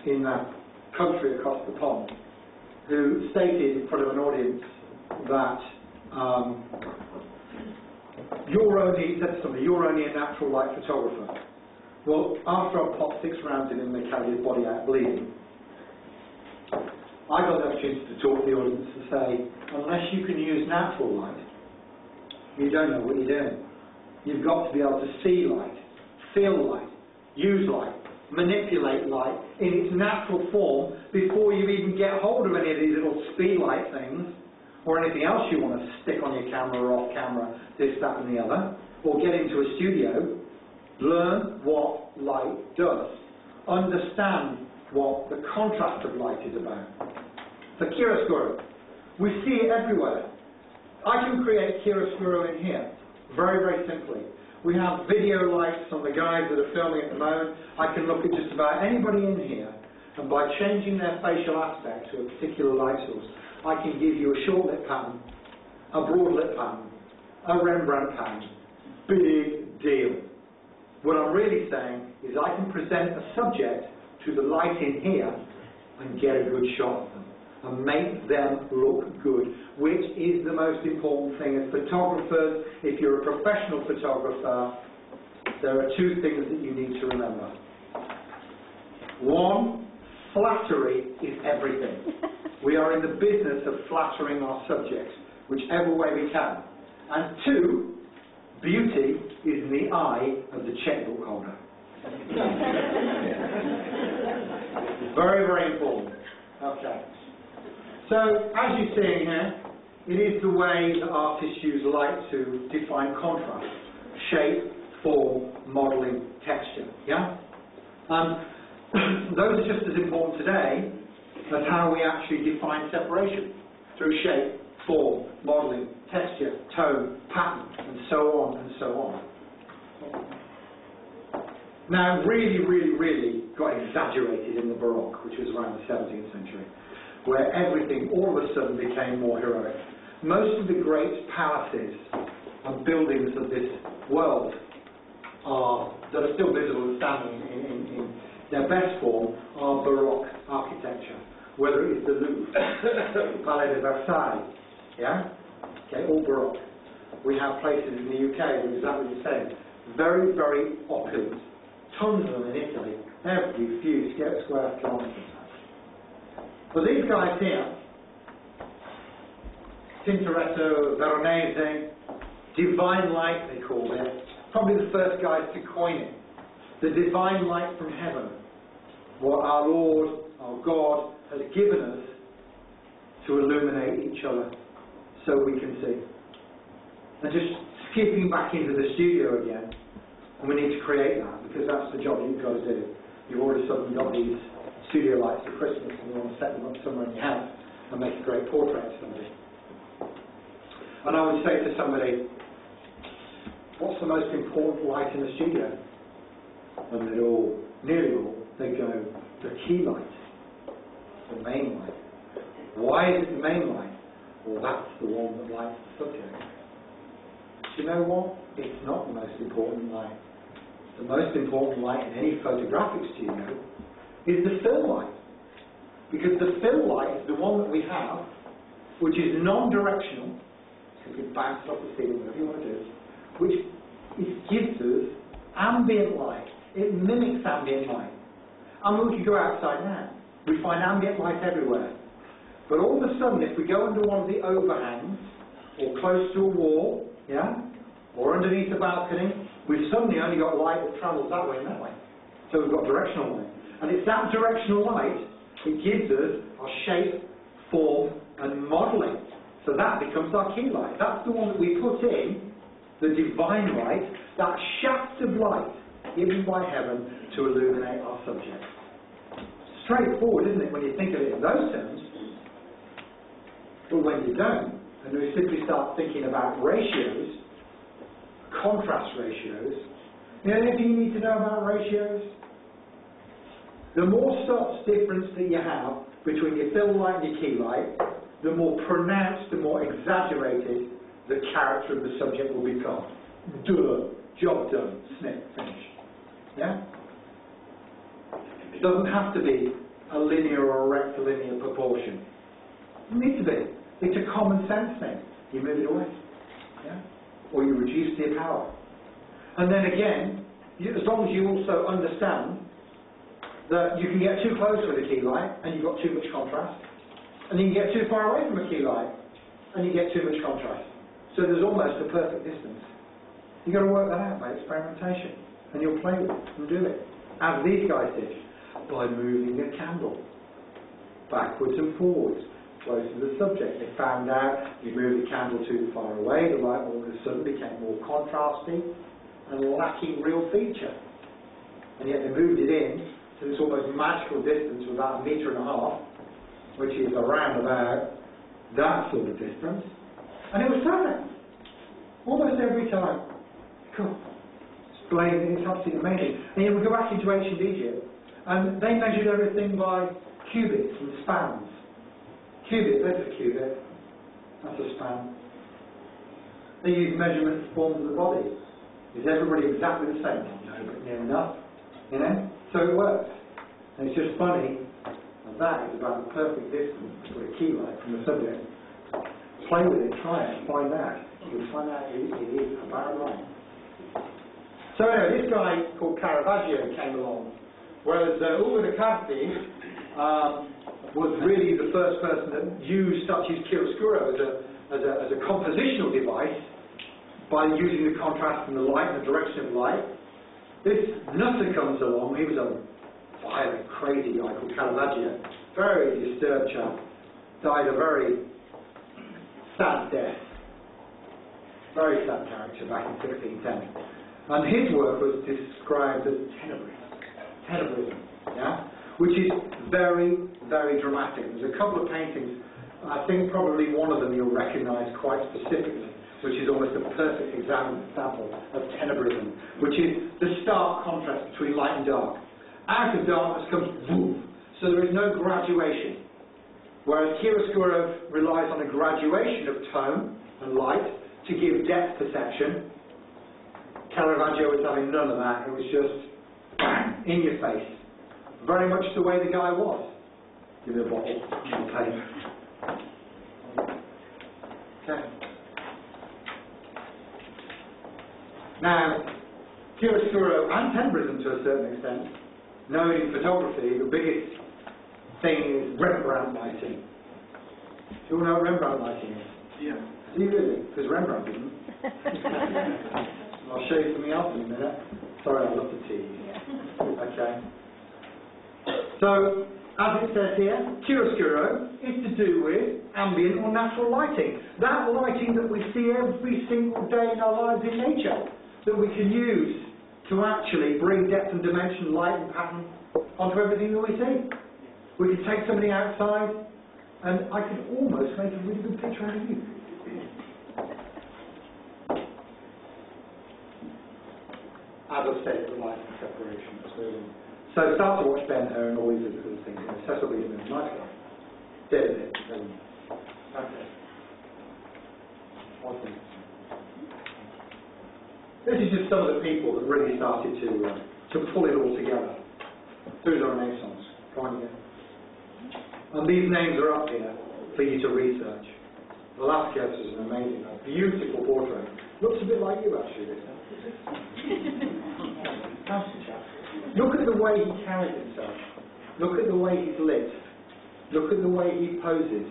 in that country across the pond who stated in front of an audience that he said to somebody, you're only a natural light photographer. Well, after I popped 6 rounds in him and they carried his body out bleeding, I got the opportunity to talk to the audience and say, unless you can use natural light, you don't know what you're doing. You've got to be able to see light, feel light, use light, manipulate light in its natural form before you even get hold of any of these little speed light things or anything else you want to stick on your camera or off camera, this, that and the other, or get into a studio. Learn what light does. Understand what the contrast of light is about. The chiaroscuro. We see it everywhere. I can create chiaroscuro in here, very, very simply. We have video lights on the guys that are filming at the moment. I can look at just about anybody in here, and by changing their facial aspect to a particular light source, I can give you a short lit pattern, a broad lit pattern, a Rembrandt pattern. Big deal. What I'm really saying is I can present a subject to the light in here and get a good shot of them and make them look good, which is the most important thing as photographers. If you're a professional photographer, there are 2 things that you need to remember. 1, flattery is everything. We are in the business of flattering our subjects, whichever way we can. And 2, beauty is in the eye of the checkbook holder. Very, very important. Okay. So, as you're seeing here, it is the way that artists use light to define contrast, shape, form, modelling, texture. Yeah? Those are just as important today as how we actually define separation through shape, form, modelling, texture, tone, pattern, and so on and so on. Now, really, really, really got exaggerated in the Baroque, which was around the 17th century, where everything all of a sudden became more heroic. Most of the great palaces and buildings of this world that are still visible and standing in their best form are Baroque architecture, whether it is the Louvre, Palais de Versailles, yeah? Okay, all Baroque. We have places in the UK that are exactly the same. Very, very opulent. Tons of them in Italy, every few square kilometres. But these guys here, Tintoretto, Veronese, divine light they call it, probably the first guys to coin it. The divine light from heaven, what our Lord, our God, has given us to illuminate each other so we can see. And just skipping back into the studio again, and we need to create that, because that's the job you've got to do. You've already suddenly got these studio lights for Christmas, and you want to set them up somewhere in your house and make a great portrait of somebody. And I would say to somebody, what's the most important light in the studio? And they'd all, nearly all, they go, the key light, the main light. Why is it the main light? Well, that's the one that lights the subject. Do you know what? It's not the most important light. The most important light in any photographic studio is the fill light. Because the fill light is the one that we have, which is non-directional, so you can bounce off the ceiling, whatever you want to do, which gives us ambient light. It mimics ambient light. And we could go outside now. We find ambient light everywhere. But all of a sudden, if we go under one of the overhangs, or close to a wall, yeah, or underneath a balcony, we've suddenly only got light that travels that way and that way. So we've got directional light. And it's that directional light that gives us our shape, form, and modelling. So that becomes our key light. That's the one that we put in, the divine light, that shaft of light given by heaven to illuminate our subject. Straightforward, isn't it, when you think of it in those terms? But when you don't, and we simply start thinking about ratios, contrast ratios, you know anything you need to know about ratios? The more subtle difference that you have between your fill light and your key light, the more pronounced, the more exaggerated the character of the subject will become. Duh, job done, snip, finish. Yeah? It doesn't have to be a linear or a rectilinear proportion. It needs to be. It's a common sense thing. You move it away, yeah? Or you reduce the power. And then again, as long as you also understand that you can get too close with a key light and you've got too much contrast, and you can get too far away from a key light and you get too much contrast. So there's almost a perfect distance. You've got to work that out by experimentation, and you'll play with it and do it, as these guys did, by moving a candle backwards and forwards, close to the subject. They found out you move the candle too far away, the light all of a sudden became more contrasty and lacking real feature. And yet they moved it in to this almost magical distance of about 1.5 meters, which is around about that sort of distance. And it was perfect. Almost every time. Cool. It's blazing, it's absolutely amazing. And yet we go back into ancient Egypt, and they measured everything by cubits and spans. Cubit, there's a cubit. That's a span. They use measurements of forms of the body. Is everybody exactly the same? No, but near enough. You know? So it works. And it's just funny, and that is about the perfect distance for a key light from the subject. Play with it, try it, and find out. You'll find out it is about right. So anyway, this guy called Caravaggio came along, whereas Ugo de Carpi was really the first person that used such as chiaroscuro as a compositional device by using the contrast and the light and the direction of light. This nutter comes along. He was a violent, crazy guy called Caravaggio, very disturbed chap, died a very sad death, very sad character back in 1610. And his work was described as tenebrism, yeah? Which is very, very dramatic. There's a couple of paintings, I think probably one of them you'll recognise quite specifically, which is almost a perfect example of tenebrism, which is the stark contrast between light and dark. Out of darkness comes woof, so there is no graduation. Whereas chiaroscuro relies on a graduation of tone and light to give depth perception, Caravaggio was having none of that. It was just bang, in your face. Very much the way the guy was. Give me a bottle, champagne. Okay. Now, chiaroscuro and tenebrism to a certain extent, known in photography, the biggest thing is Rembrandt lighting. Do you all know what Rembrandt lighting is? Yeah. Do you really? Because Rembrandt didn't. I'll show you something else in a minute. Sorry, I love the tea. Okay. So, as it says here, chiaroscuro is to do with ambient or natural lighting. That lighting that we see every single day in our lives in nature, that we can use to actually bring depth and dimension, light and pattern onto everything that we see. We could take somebody outside and I could almost make a really good picture out of you. As I said, the light and separation. So start to watch Ben-Hur and all these little things. Cecil B. DeMille, nice guy. David. Okay. One thing. This is just some of the people that really started to pull it all together through the Renaissance. Come on again. And these names are up here for you to research. Velasquez is an amazing, beautiful portrait. Looks a bit like you actually, this Look at the way he carries himself. Look at the way he's lit. Look at the way he poses.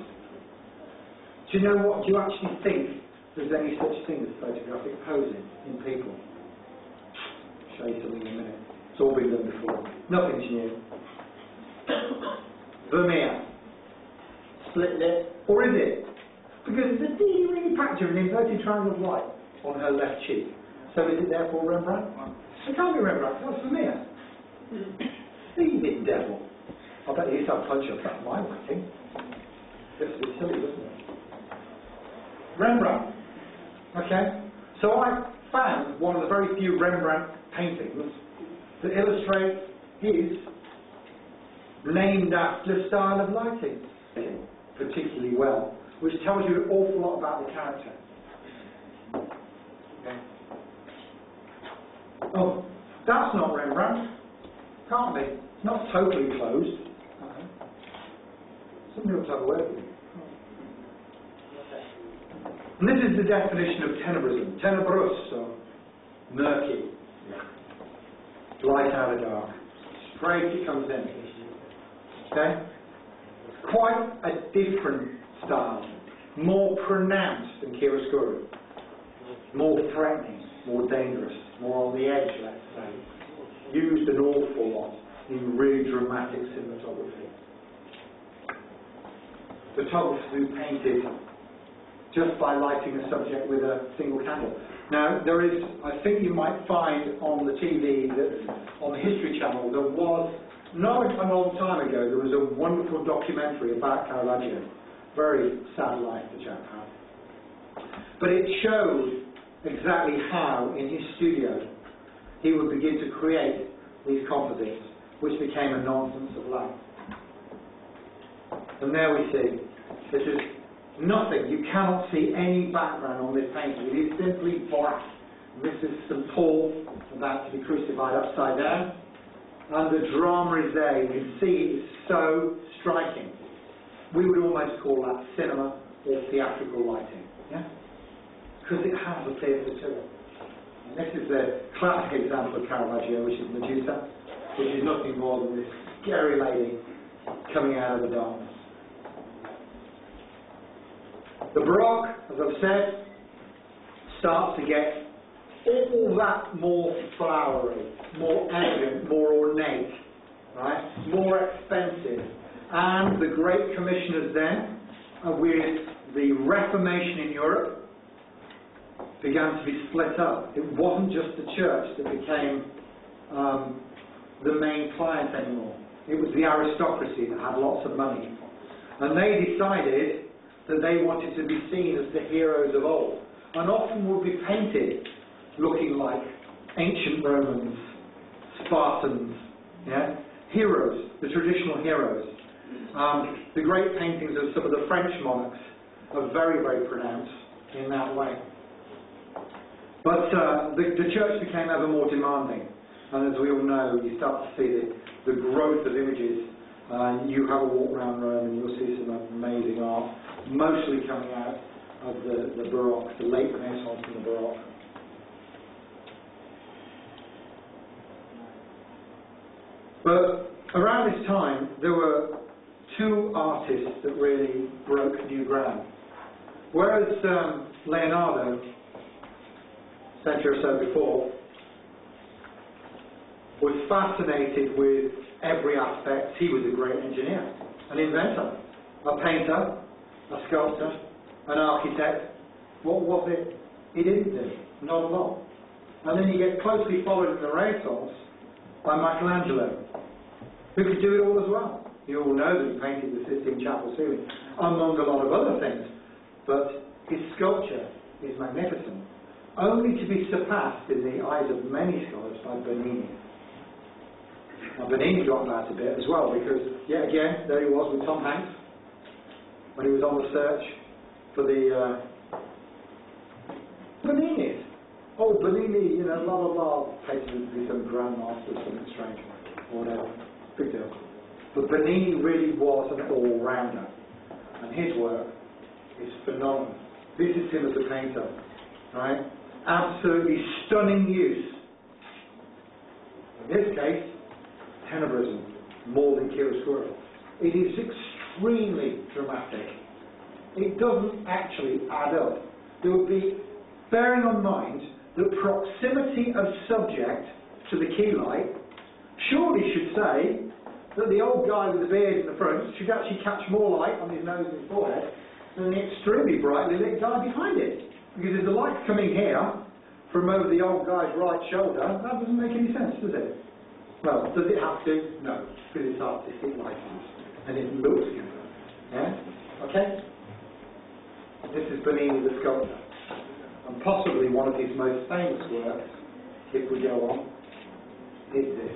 Do you know what? Do you actually think there's any such thing as photographic posing in people? I'll show you something in a minute. It's all been done before. Nothing's new. Vermeer. Split lit. Or is it? Because there's a teeny patch of an inverted triangle of light on her left cheek. So is it therefore Rembrandt? It can't be Rembrandt. That's Vermeer. You big devil. I bet he used to have punch up. That's my writing. It's a bit silly, isn't it? Rembrandt. Okay? So I found one of the very few Rembrandt paintings that illustrates his named after style of lighting particularly well, which tells you an awful lot about the character. Okay. Oh, that's not Rembrandt. Can't be. Not totally closed. Somebody ought to have a word with you. And this is the definition of tenebrism. Tenebrous, so murky. Light out of dark. Straight it comes in. Okay? Quite a different style. More pronounced than chiaroscuro. More threatening, more dangerous, more on the edge, let's say. Used an awful lot in really dramatic cinematography. Photographers who painted just by lighting a subject with a single candle. Now, there is, I think you might find on the TV, on the History Channel, there was, not a long time ago, there was a wonderful documentary about Caravaggio. Very sad life the chap had. But it showed exactly how, in his studio, he would begin to create these composites, which became a nonsense of light. And there we see, this is nothing. You cannot see any background on this painting. It is simply black. This is St. Paul about to be crucified upside down. And the drama is there. You can see it's so striking. We would almost call that cinema or theatrical lighting. Yeah? Because it has a theatre to it. And this is the classic example of Caravaggio, which is Medusa, which is nothing more than this scary lady coming out of the darkness. The Baroque, as I've said, starts to get all that more flowery, more elegant, more ornate, right? More expensive. And the great commissioners then, with the Reformation in Europe, began to be split up. It wasn't just the church that became the main client anymore. It was the aristocracy that had lots of money. And they decided that they wanted to be seen as the heroes of old, and often would be painted looking like ancient Romans, Spartans, yeah? Heroes, the traditional heroes. The great paintings of some of the French monarchs are very, very pronounced in that way. But the church became ever more demanding, and as we all know, you start to see the growth of images. You have a walk around Rome and you'll see some amazing art, mostly coming out of the Baroque, the late Renaissance and the Baroque. But around this time, there were two artists that really broke new ground. Whereas Leonardo, a century or so before, was fascinated with every aspect. He was a great engineer, an inventor, a painter, a sculptor, an architect. What was it he didn't do? Not a lot. And then you get closely followed in the Renaissance by Michelangelo, who could do it all as well. You all know that he painted the Sistine Chapel ceiling, among a lot of other things. But his sculpture is magnificent, only to be surpassed in the eyes of many scholars by Bernini. Now, Bernini got that a bit as well, because, yet again, there he was with Tom Hanks, when he was on the search for the Bernini. Oh, Bernini, you know, blah, blah, blah, painted to be some grandmaster or something strange, or whatever. Big deal. But Bernini really was an all-rounder, and his work is phenomenal. This is him as a painter, right? Absolutely stunning use. In this case, tenebrism, more than chiaroscuro. It is extremely dramatic. It doesn't actually add up. There would be, bearing in mind the proximity of subject to the key light, surely should say that the old guy with the beard in the front should actually catch more light on his nose and forehead than the extremely brightly lit guy behind it. Because if the light's coming here from over the old guy's right shoulder, that doesn't make any sense, does it? Well, does it have to? No, because it's artistic license and it looks good. Yeah? Okay? This is Bernini the sculptor, and possibly one of his most famous works, if we go on, is this.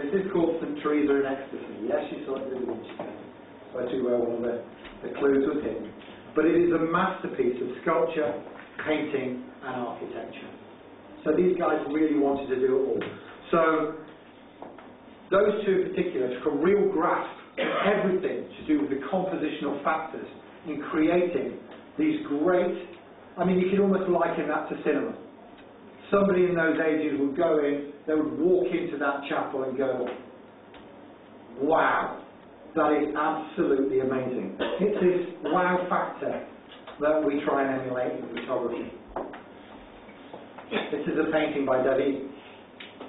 This is called St. Teresa in Ecstasy. Yes, you saw it in the image. So I where one of the clues was hidden. But it is a masterpiece of sculpture, painting, and architecture. So these guys really wanted to do it all. So those two in particular took a real grasp everything to do with the compositional factors in creating these great, I mean, you could almost liken that to cinema. Somebody in those ages would go in, they would walk into that chapel and go, wow, that is absolutely amazing. It's this wow factor that we try and emulate in photography. This is a painting by David.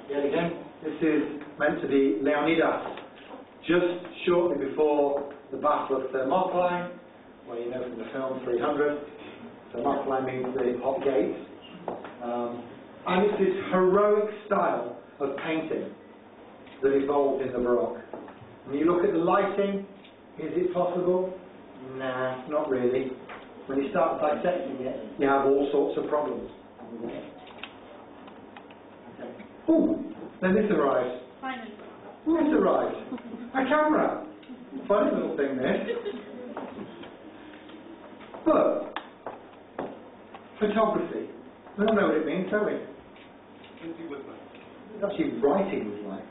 Yet again, this is meant to be Leonidas, just shortly before the Battle of Thermopylae, where you know from the film 300, Thermopylae means the hot gates. And it's this heroic style of painting that evolved in the Baroque. When you look at the lighting, is it possible? Nah, not really. When you start dissecting it, you have all sorts of problems. Ooh, then this arrives. Finally. This arrives. A camera. Funny little thing this. But, photography. We all know what it means, don't we? It's actually writing with light,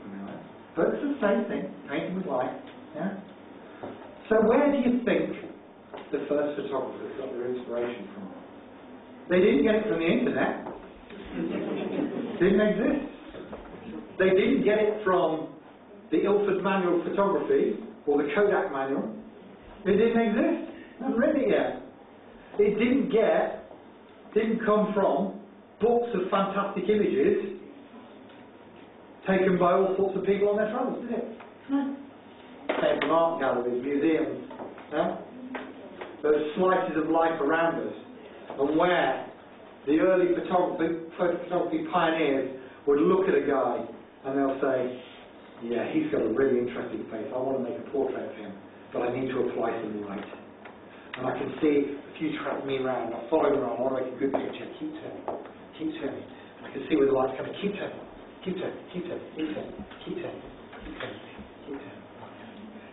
but it's the same thing, painting with light. Yeah? So where do you think the first photographers got their inspiration from? They didn't get it from the internet. It didn't exist. They didn't get it from the Ilford Manual of Photography or the Kodak Manual. It didn't exist. I haven't read it yet. It didn't come from books of fantastic images taken by all sorts of people on their travels, did it? No. Came from art galleries, museums. Yeah? Those slices of life around us, and where the early photography pioneers would look at a guy and they'll say, yeah, he's got a really interesting face, I want to make a portrait of him, but I need to apply some light. And I can see if you track me around, I follow him around, I want to make a good picture, keep turning, keep turning. I can see where the light's coming, keep turning, keep turning, keep turning, keep turning, keep turning, keep turning, keep turning.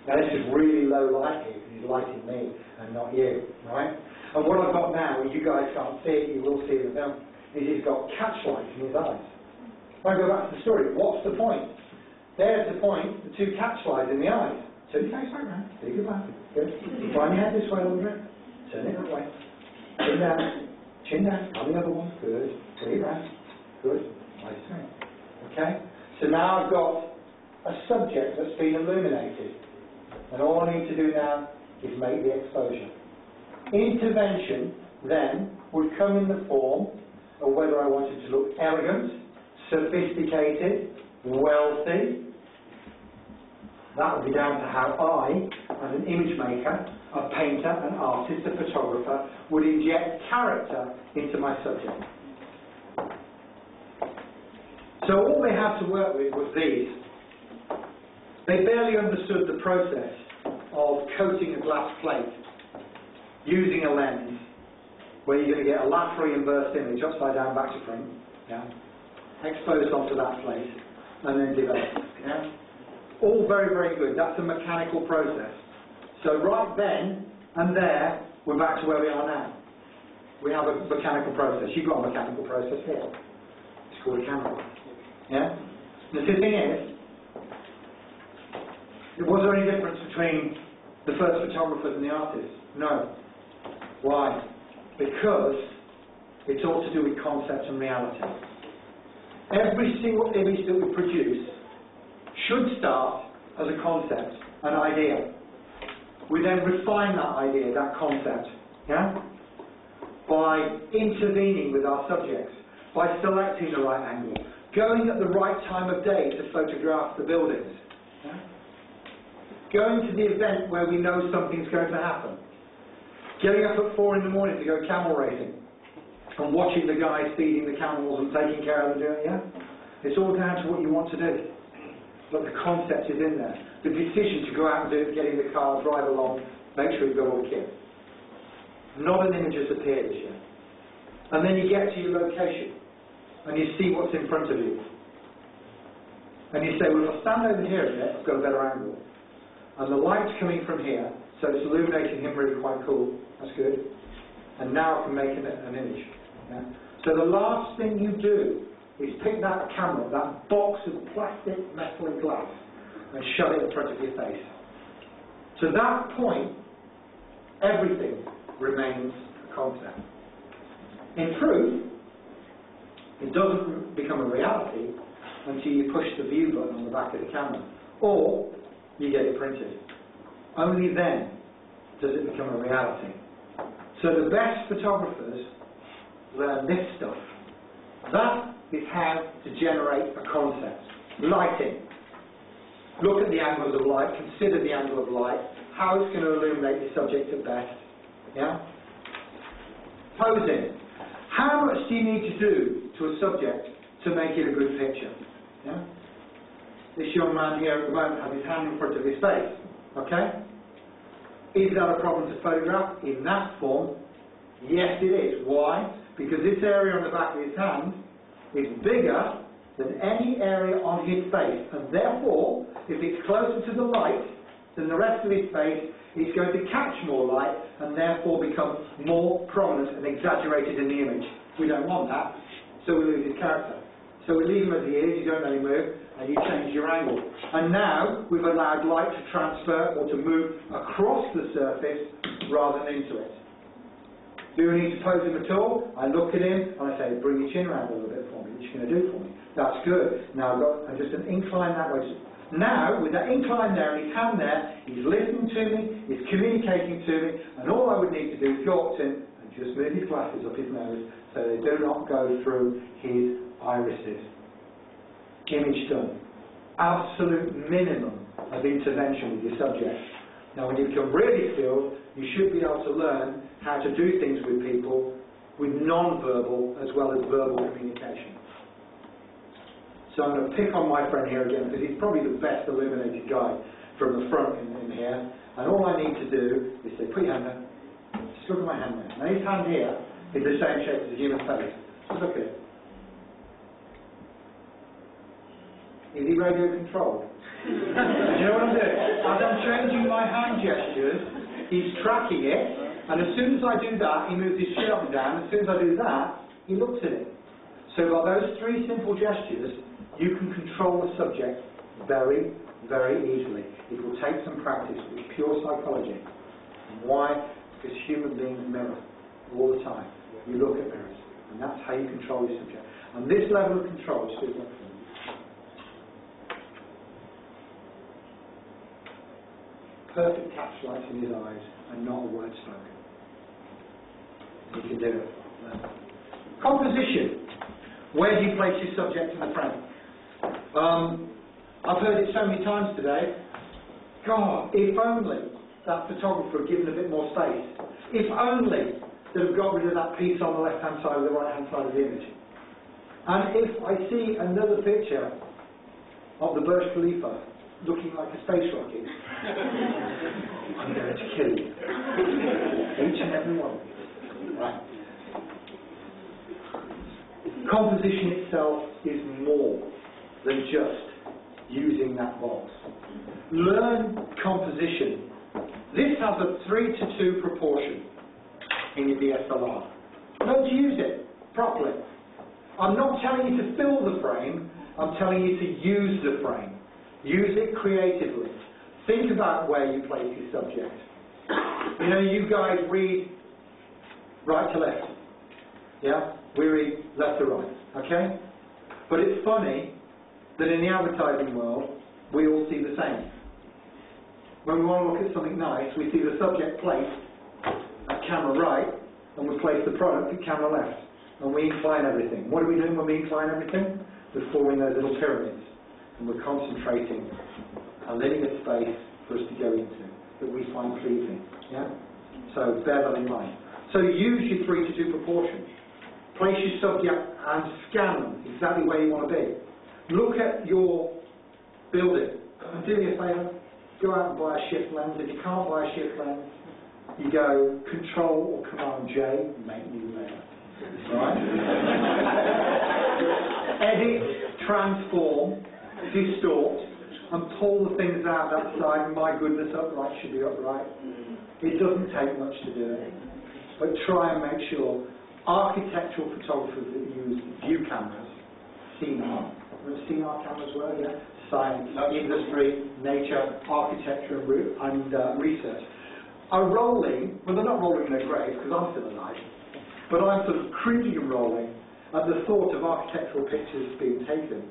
Now this is really low light here, because he's lighting me and not you, right? And what I've got now, you guys can't see it, you will see it in the film, is he's got catch lights in his eyes. When I go back to the story, what's the point? There's the point, the two catch lights in the eyes. Turn your face back round, do your back. Good. Find your head this way a little bit. Turn it that way. Chin down. Chin down. On the other one. Good. Turn it round. Good. Nice thing. Okay? So now I've got a subject that's been illuminated. And all I need to do now is make the exposure. Intervention then would come in the form of whether I wanted to look elegant, sophisticated, wealthy. That would be down to how I, as an image maker, a painter, an artist, a photographer, would inject character into my subject. So all they had to work with was these. They barely understood the process of coating a glass plate using a lens where you're going to get a laterally inversed image, upside down, back to front, yeah, exposed onto that plate, and then developed. Yeah? All very, very good. That's a mechanical process. So right then and there, we're back to where we are now. We have a mechanical process. You've got a mechanical process here. It's called a camera. Yeah? And the thing is, was there any difference between the first photographers and the artists? No. Why? Because it's all to do with concept and reality. Every single image that we produce should start as a concept, an idea. We then refine that idea, that concept, yeah? By intervening with our subjects, by selecting the right angle, going at the right time of day to photograph the buildings, yeah? Going to the event where we know something's going to happen, getting up at 4 in the morning to go camel racing, and watching the guys feeding the camels and taking care of them, yeah? It's all down to what you want to do. But the concept is in there. The decision to go out and do it, get in the car, drive along, make sure you've got all the kit. Not an image has appeared as yet. And then you get to your location, and you see what's in front of you. And you say, well, if I stand over here a bit, I've got a better angle. And the light's coming from here, so it's illuminating him really quite cool. That's good. And now I can make an image. Yeah? So the last thing you do is pick that camera, that box of plastic, metal and glass, and shove it in front of your face. To that point, everything remains a concept. In truth, it doesn't become a reality until you push the view button on the back of the camera, or you get it printed. Only then does it become a reality. So the best photographers learn this stuff. That is how to generate a concept. Lighting. Look at the angles of light, consider the angle of light, how it's going to illuminate the subject at best. Yeah? Posing. How much do you need to do to a subject to make it a good picture? Yeah? This young man here at the moment has his hand in front of his face. Okay? Is that a problem to photograph in that form? Yes, it is. Why? Because this area on the back of his hand is bigger than any area on his face, and therefore, if it's closer to the light than the rest of his face, it's going to catch more light and therefore become more prominent and exaggerated in the image. We don't want that, so we lose his character. So we leave him as he is, you don't let him move, and you change your angle. And now we've allowed light to transfer or to move across the surface rather than into it. Do we need to pose him at all? I look at him and I say, bring your chin around a little bit for me. What are you going to do for me? That's good. Now I've got just an incline that way. Now, with that incline there and his hand there, he's listening to me, he's communicating to me, and all I would need to do is go up to him and just move his glasses up his nose so they do not go through his irises. Image done. Absolute minimum of intervention with your subject. Now when you become really skilled, you should be able to learn how to do things with people with non-verbal as well as verbal communication. So I'm going to pick on my friend here again because he's probably the best illuminated guy from the front in here. And all I need to do is say, put your hand there. Just look at my hand there. Now his hand here is the same shape as a human face. Just look at it. Is he radio controlled? Do you know what I'm doing? As I'm changing my hand gestures, he's tracking it, and as soon as I do that, he moves his chin up and down. As soon as I do that, he looks at it. So by those three simple gestures, you can control the subject very, very easily. It will take some practice. It's pure psychology. And why? Because human beings mirror all the time. You look at mirrors, and that's how you control your subject. And this level of control is super important. Perfect catch lights in his eyes and not a word spoken. You can do it. Composition. Where do you place your subject in the frame? I've heard it so many times today. God, if only that photographer had given a bit more space. If only they'd have got rid of that piece on the left-hand side or the right-hand side of the image. And if I see another picture of the Burj Khalifa looking like a space rocket, I'm going to kill you. Each and every one. Right. Composition itself is more than just using that box. Learn composition. This has a 3:2 proportion in your DSLR. Learn to use it properly. I'm not telling you to fill the frame, I'm telling you to use the frame. Use it creatively. Think about where you place your subject. You know, you guys read right to left. Yeah? We read left to right. Okay? But it's funny that in the advertising world, we all see the same. When we want to look at something nice, we see the subject placed at camera right, and we place the product at camera left. And we incline everything. What are we doing when we incline everything? We're forming those little pyramids. And we're concentrating a linear space for us to go into that we find pleasing. Yeah? So bear that in mind. So use your 3:2 proportion. Place your subject and scan them exactly where you want to be. Look at your building. Do me a favour. Go out and buy a shift lens. If you can't buy a shift lens, you go Control or Command J, make new layer. Right? Edit, transform, distort, and pull the things out that side. My goodness, upright should be upright. It doesn't take much to do it. But try and make sure architectural photographers that use view cameras, CNR. Remember CNR cameras were? Yeah? science, industry, nature, architecture and research, are rolling, well they're not rolling in their graves because I'm still alive, but I'm sort of cringing and rolling at the thought of architectural pictures being taken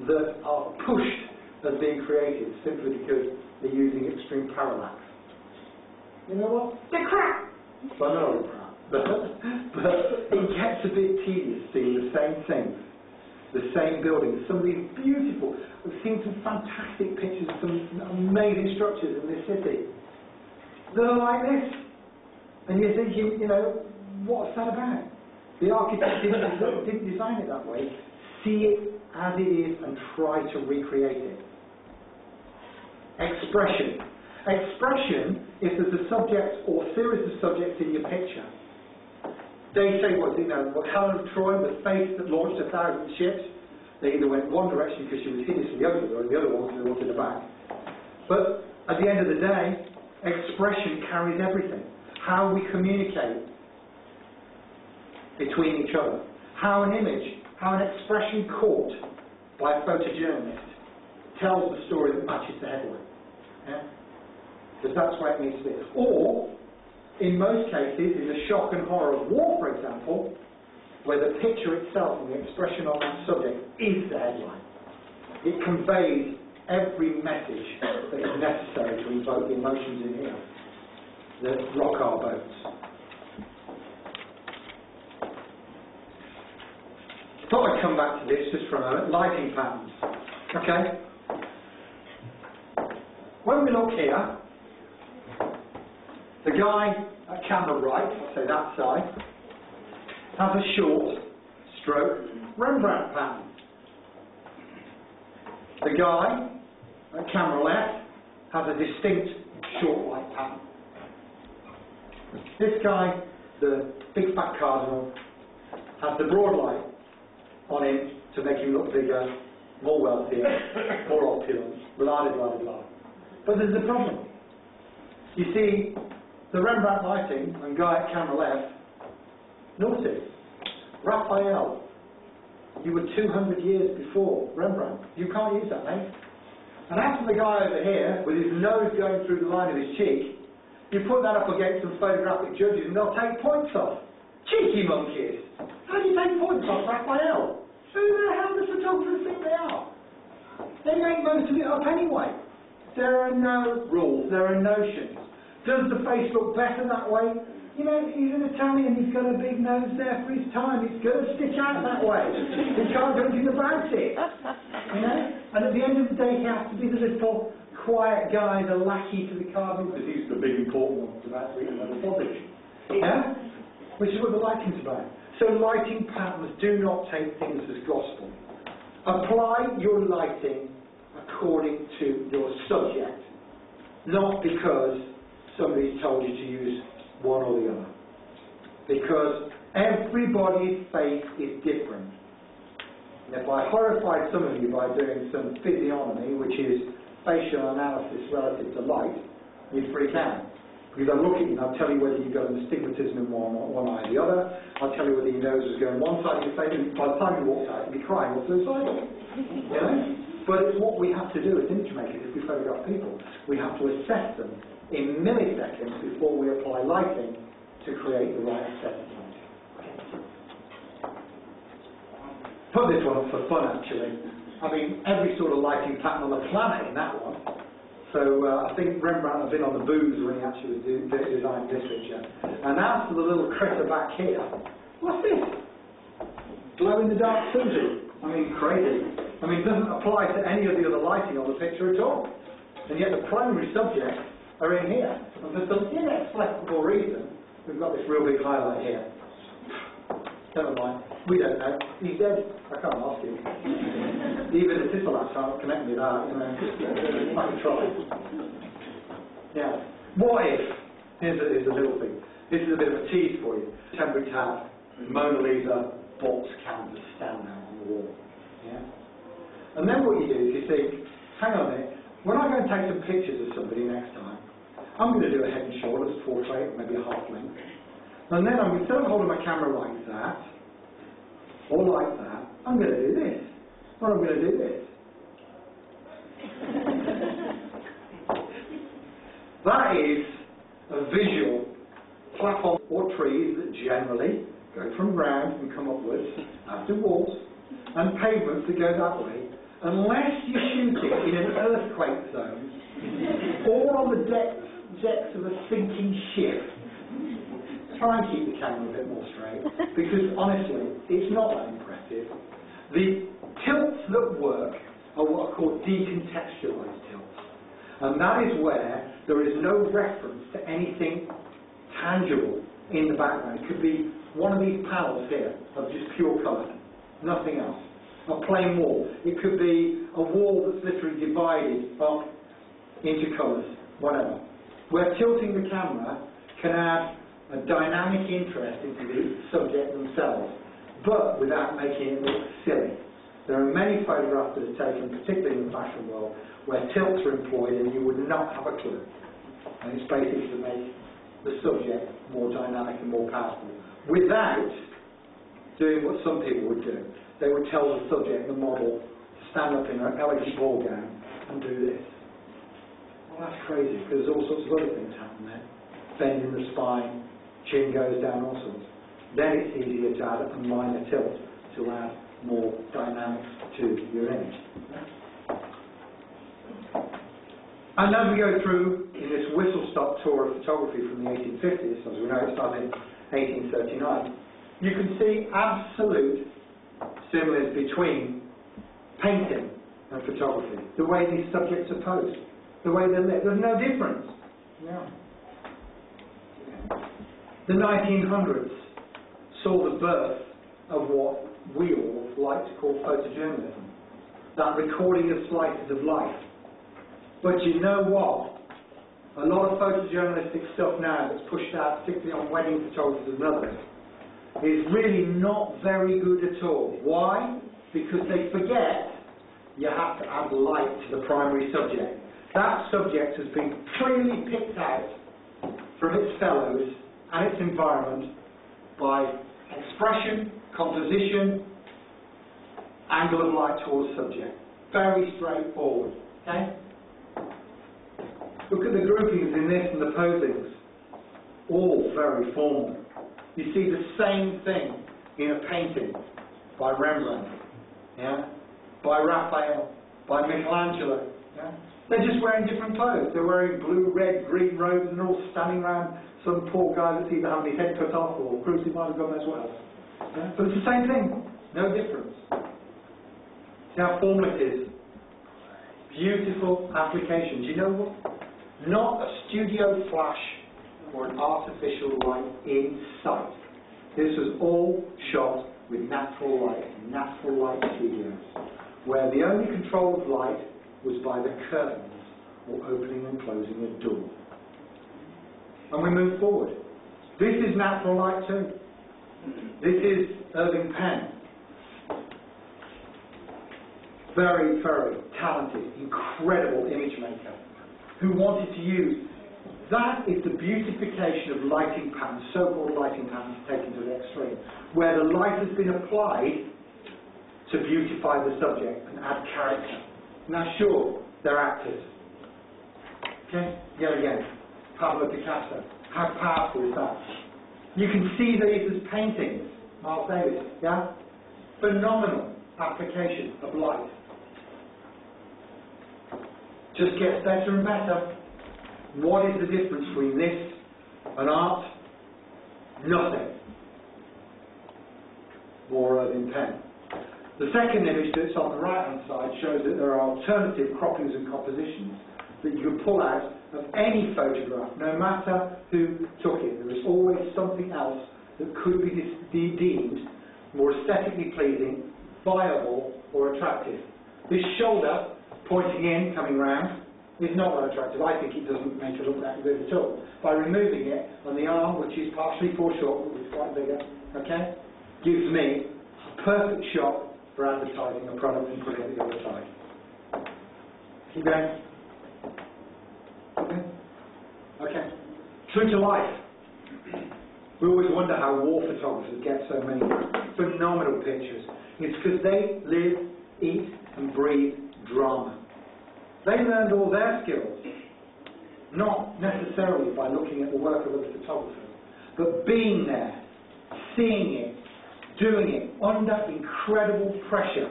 that are pushed as being created simply because they're using extreme parallax. You know what? They're crap! I know they're crap. But it gets a bit tedious seeing the same things, the same buildings, some of these beautiful, we've seen some fantastic pictures of some amazing structures in this city that are like this. And you're thinking, you know, what's that about? The architect didn't design it that way. See it as it is and try to recreate it. Expression. Expression, if there's a subject or series of subjects in your picture, they say, what Helen of Troy, the face that launched 1,000 ships, they either went one direction because she was hideously ugly, or the other one because they wanted her back. But at the end of the day, expression carries everything. How we communicate between each other. How an image, how an expression caught by a photojournalist tells the story that matches the headline. Yeah? Because that's where it needs to be. Or, in most cases, in the shock and horror of war, for example, where the picture itself and the expression of that subject is the headline. It conveys every message that is necessary to evoke the emotions in here that rock our boats. Thought I'd come back to this just for a moment. Lighting patterns. Okay? When we look here, the guy at camera right, I'll say that side, has a short stroke Rembrandt pattern. The guy at camera left has a distinct short light pattern. This guy, the big fat cardinal, has the broad light on him to make him look bigger, more wealthier, more opulent, blah blah blah blah. But there's a problem. You see, the Rembrandt lighting and guy at camera left, notice, Raphael, you were 200 years before Rembrandt. You can't use that, mate. And after the guy over here, with his nose going through the line of his cheek, you put that up against some photographic judges and they'll take points off. Cheeky monkeys! How do you take points off Raphael? Who the hell does photographers think they are? They make most of it up anyway. There are no rules, there are notions. Does the face look better that way? You know, he's an Italian, he's got a big nose there for his time, it's going to stick out that way. He can't do anything about it. You know? And at the end of the day, he has to be the little quiet guy, the lackey to the cardinal, because he's the big important one about reading the body. Yeah? Which is what the lighting's about. So lighting patterns do not take things as gospel. Apply your lighting according to your subject, not because somebody's told you to use one or the other. Because everybody's face is different. And if I horrified some of you by doing some physiognomy, which is facial analysis relative to light, you'd freak out. Because I'll look at you and I'll tell you whether you've got an astigmatism in one eye or the other. I'll tell you whether your nose was going one side of your face, and by the time you walked out, you'd be crying or suicidal. You know? But it's what we have to do as image makers if we photograph people. We have to assess them in milliseconds before we apply lighting to create the right assessment. Put this one up for fun, actually. I mean, every sort of lighting pattern on the planet in that one. So I think Rembrandt had been on the booze when he actually designed this picture. And as for the little critter back here, what's this? Glow-in-the-dark Susie. I mean, crazy. I mean, it doesn't apply to any of the other lighting on the picture at all. And yet the primary subjects are in here. And for some inexplicable reason, we've got this real big highlight here. Never mind. We don't know. He's dead. I can't ask him. Even the Titolats can't connect me with that. You know. I can try. Yeah. What if? Here's a little thing. This is a bit of a tease for you. Temporary tab, Mona Lisa, box canvas stand out on the wall. Yeah. And then what you do is you think, hang on a minute. When I go and take some pictures of somebody next time, I'm going to do a head and shoulders portrait, maybe a half length. And then instead of holding my camera like that, or like that, I'm going to do this. Or I'm going to do this. That is a visual platform or trees that generally go from ground and come upwards after walls, and pavements that go that way, unless you shoot it in an earthquake zone or on the decks of a sinking ship. Try and keep the camera a bit more straight, because honestly, it's not that impressive. The tilts that work are what are called decontextualized tilts, and that is where there is no reference to anything tangible in the background. It could be one of these panels here of just pure colour, nothing else. A plain wall. It could be a wall that's literally divided up into colours, whatever. Where tilting the camera can add a dynamic interest into the subject themselves, but without making it look silly. There are many photographs that are taken, particularly in the fashion world, where tilts are employed and you would not have a clue. And it's basically to make the subject more dynamic and more powerful, without doing what some people would do. They would tell the subject, the model, to stand up in an elegant ball gown and do this. Well, that's crazy, because all sorts of other things happen there. Bending the spine, chin goes down, all sorts. Then it's easier to add a minor tilt to add more dynamics to your image. And as we go through in this whistle-stop tour of photography from the 1850s, as we know it started in 1839, you can see absolute similarities between painting and photography. The way these subjects are posed, the way they're lit, there's no difference. Yeah. The 1900s saw the birth of what we all like to call photojournalism, that recording of slices of life. But you know what? A lot of photojournalistic stuff now that's pushed out, particularly on wedding photographers and others, is really not very good at all. Why? Because they forget you have to add light to the primary subject. That subject has been clearly picked out from its fellows and its environment by expression, composition, angle of light towards subject. Very straightforward. Okay? Look at the groupings in this and the posings. All very formal. You see the same thing in a painting by Rembrandt, yeah? By Raphael, by Michelangelo. Yeah? They're just wearing different clothes. They're wearing blue, red, green robes, and they're all standing around some poor guy that's either having his head cut off or crucified or God knows what else. Yeah? But it's the same thing, no difference. See how formal it is. Beautiful application. Do you know what? Not a studio flash or an artificial light in sight. This was all shot with natural light in natural light studios, where the only control of light was by the curtains or opening and closing a door. And we move forward. This is natural light too. This is Irving Penn. Very, very talented, incredible image maker who wanted to use. That is the beautification of lighting patterns, so-called lighting patterns taken to the extreme, where the light has been applied to beautify the subject and add character. Now sure, they're actors. Okay? Yet again, Pablo Picasso. How powerful is that? You can see these as paintings. Miles Davis, yeah? Phenomenal application of light. Just gets better and better. What is the difference between this and art? Nothing. More Irving Penn. The second image that's on the right-hand side shows that there are alternative croppings and compositions that you can pull out of any photograph, no matter who took it. There is always something else that could be deemed more aesthetically pleasing, viable, or attractive. This shoulder pointing in, coming round, is not that attractive. I think it doesn't make it look that good at all. By removing it, and the arm, which is partially foreshortened, which is quite bigger, okay, gives me a perfect shot for advertising a product and putting it the other side. Keep going. Okay. Okay. True to life. We always wonder how war photographers get so many phenomenal pictures. It's because they live, eat, and breathe drama. They learned all their skills not necessarily by looking at the work of other photographers, but being there, seeing it, doing it under incredible pressure,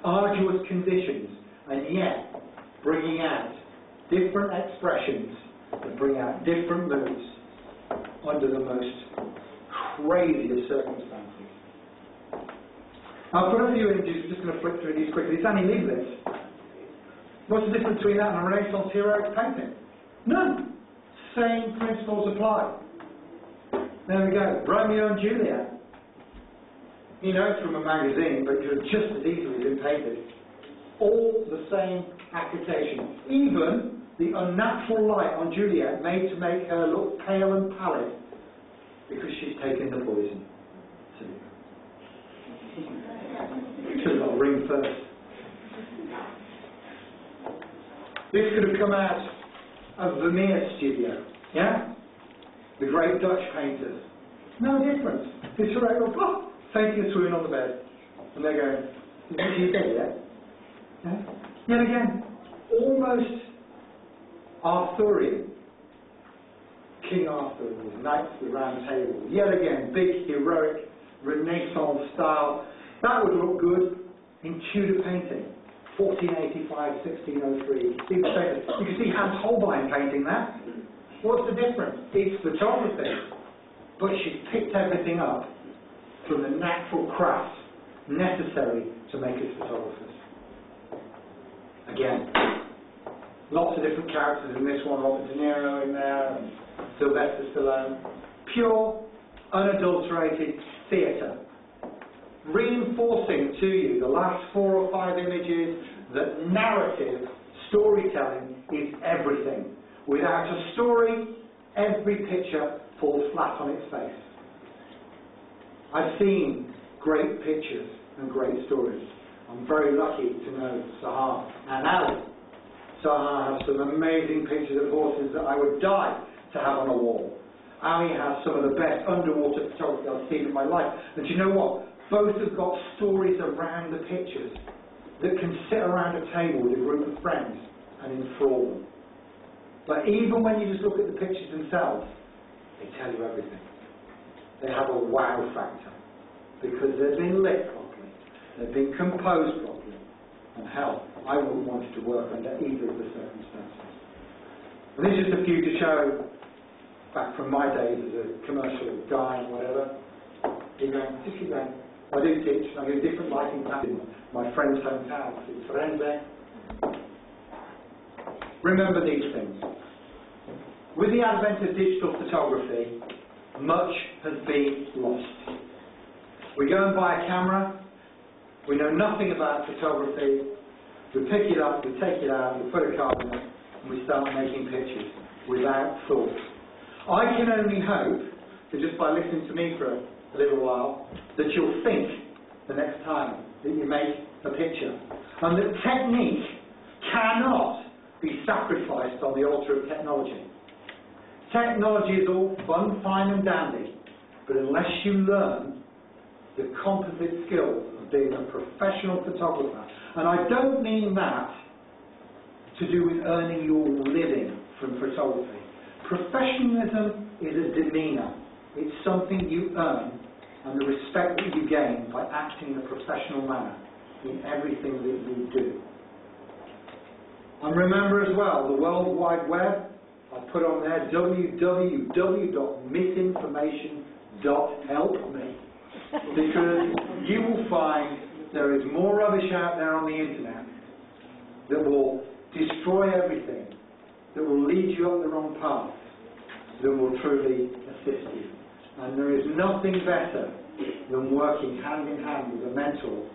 arduous conditions, and yet bringing out different expressions that bring out different moods under the most crazy of circumstances. I'll put a few images, we're just going to flick through these quickly. It's Annie Leibovitz. What's the difference between that and a Renaissance heroic painting? None. Same principles apply. There we go. Romeo and Juliet. You know it's from a magazine, but it could have just as easily been painted. All the same application. Even the unnatural light on Juliet made to make her look pale and pallid because she's taken the poison. Should have got a ring first. This could have come out of Vermeer's studio, yeah? The great Dutch painters. No difference. It's right, oh, taking a swoon on the bed. And they're going, is she dead yet? Yeah? Yet again, almost Arthurian. King Arthur, his knights of the round table. Yet again, big, heroic, Renaissance style. That would look good in Tudor painting. 1485, 1603. You can see Hans Holbein painting that. What's the difference? It's photography. But she's picked everything up from the natural craft necessary to make us photographers. Again, lots of different characters in this one. Robert De Niro in there, and Sylvester Stallone. Pure, unadulterated theatre. Reinforcing to you the last 4 or 5 images that narrative, storytelling is everything. Without a story, every picture falls flat on its face. I've seen great pictures and great stories. I'm very lucky to know Sahar and Ali. Sahar has some amazing pictures of horses that I would die to have on a wall. Ali has some of the best underwater photography I've seen in my life. And do you know what? Both have got stories around the pictures that can sit around a table with a group of friends and enthrall them. But even when you just look at the pictures themselves, they tell you everything. They have a wow factor because they've been lit properly, they've been composed properly, and hell, I wouldn't want it to work under either of the circumstances. And this is just a few to show back from my days as a commercial guy and whatever. Keep going, just keep going. I do teach, I do different lighting patterns in my friend's hometown, in Firenze. Remember these things. With the advent of digital photography, much has been lost. We go and buy a camera, we know nothing about photography, we pick it up, we take it out, we put a card in it, and we start making pictures without thought. I can only hope that just by listening to me for a little while, that you'll think the next time that you make a picture. And that technique cannot be sacrificed on the altar of technology. Technology is all fun, fine and dandy, but unless you learn the composite skills of being a professional photographer, and I don't mean that to do with earning your living from photography. Professionalism is a demeanour. It's something you earn and the respect that you gain by acting in a professional manner in everything that you do. And remember as well, the World Wide Web, I put on there www.misinformation.helpme, because you will find there is more rubbish out there on the internet that will destroy everything, that will lead you up the wrong path, that will truly assist you. And there is nothing better than working hand in hand with a mentor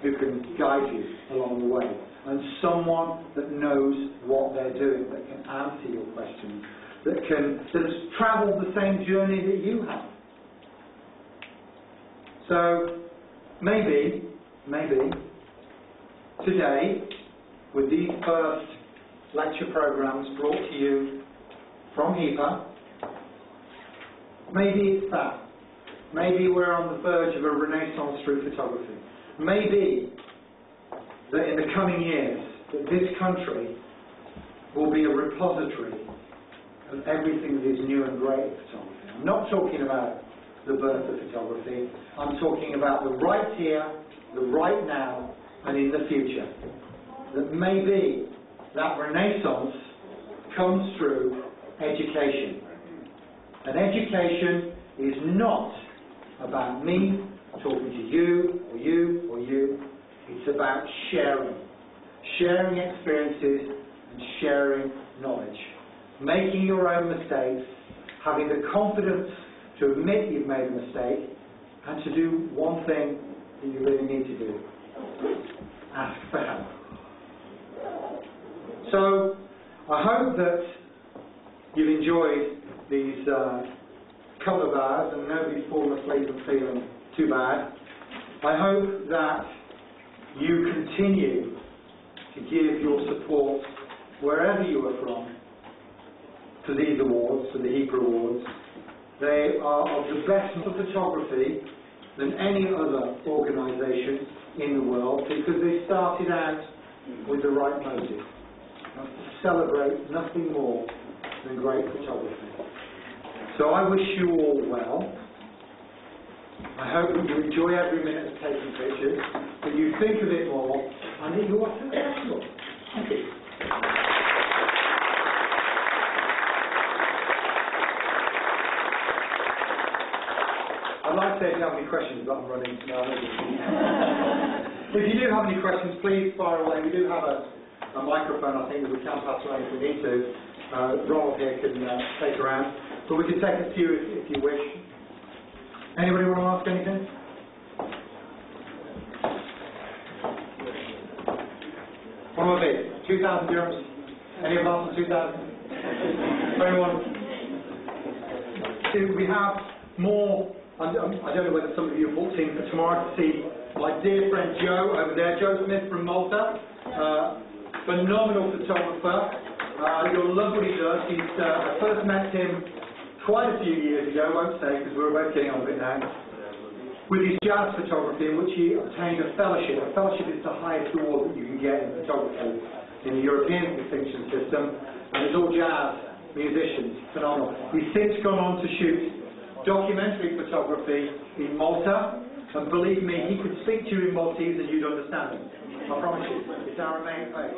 who can guide you along the way, and someone that knows what they're doing, that can answer your questions, that has travelled the same journey that you have. So maybe today, with these first lecture programs brought to you from HIPA, maybe it's that. Maybe we're on the verge of a renaissance through photography. Maybe that in the coming years, that this country will be a repository of everything that is new and great in photography. I'm not talking about the birth of photography. I'm talking about the right here, the right now, and in the future. That maybe that renaissance comes through education. And education is not about me talking to you, or you, or you. It's about sharing. Sharing experiences and sharing knowledge. Making your own mistakes, having the confidence to admit you've made a mistake, and to do one thing that you really need to do. Ask for help. So, I hope that you've enjoyed these couple of hours and nobody's fallen asleep and feeling too bad. I hope that you continue to give your support wherever you are from to these awards, to the HIPA awards. They are of the best for photography than any other organisation in the world because they started out with the right motive. To celebrate nothing more than great photography. So I wish you all well. I hope that you enjoy every minute of taking pictures, that you think of it more, and that you are successful. Thank you. I'd like to say if you have any questions, but I'm running now. If you do have any questions, please fire away. We do have a microphone, I think, that we can pass around if we need to. Ronald here can take around. But we can take a few if you wish. Anybody want to ask anything? What am I bid? 2,000 dirhams? Any of us on 2,000? Anyone? We have more. I don't know whether some of you have walked in for tomorrow to see my dear friend Joe over there. Joe Smith from Malta. Phenomenal photographer. You'll love what he does. I first met him quite a few years ago, I won't say because we're both getting on a bit now, with his jazz photography in which he obtained a fellowship. A fellowship is the highest award that you can get in photography in the European distinction system, and it's all jazz musicians. Phenomenal. He's since gone on to shoot documentary photography in Malta, and believe me, he could speak to you in Maltese and you'd understand him. I promise you. It's our main face.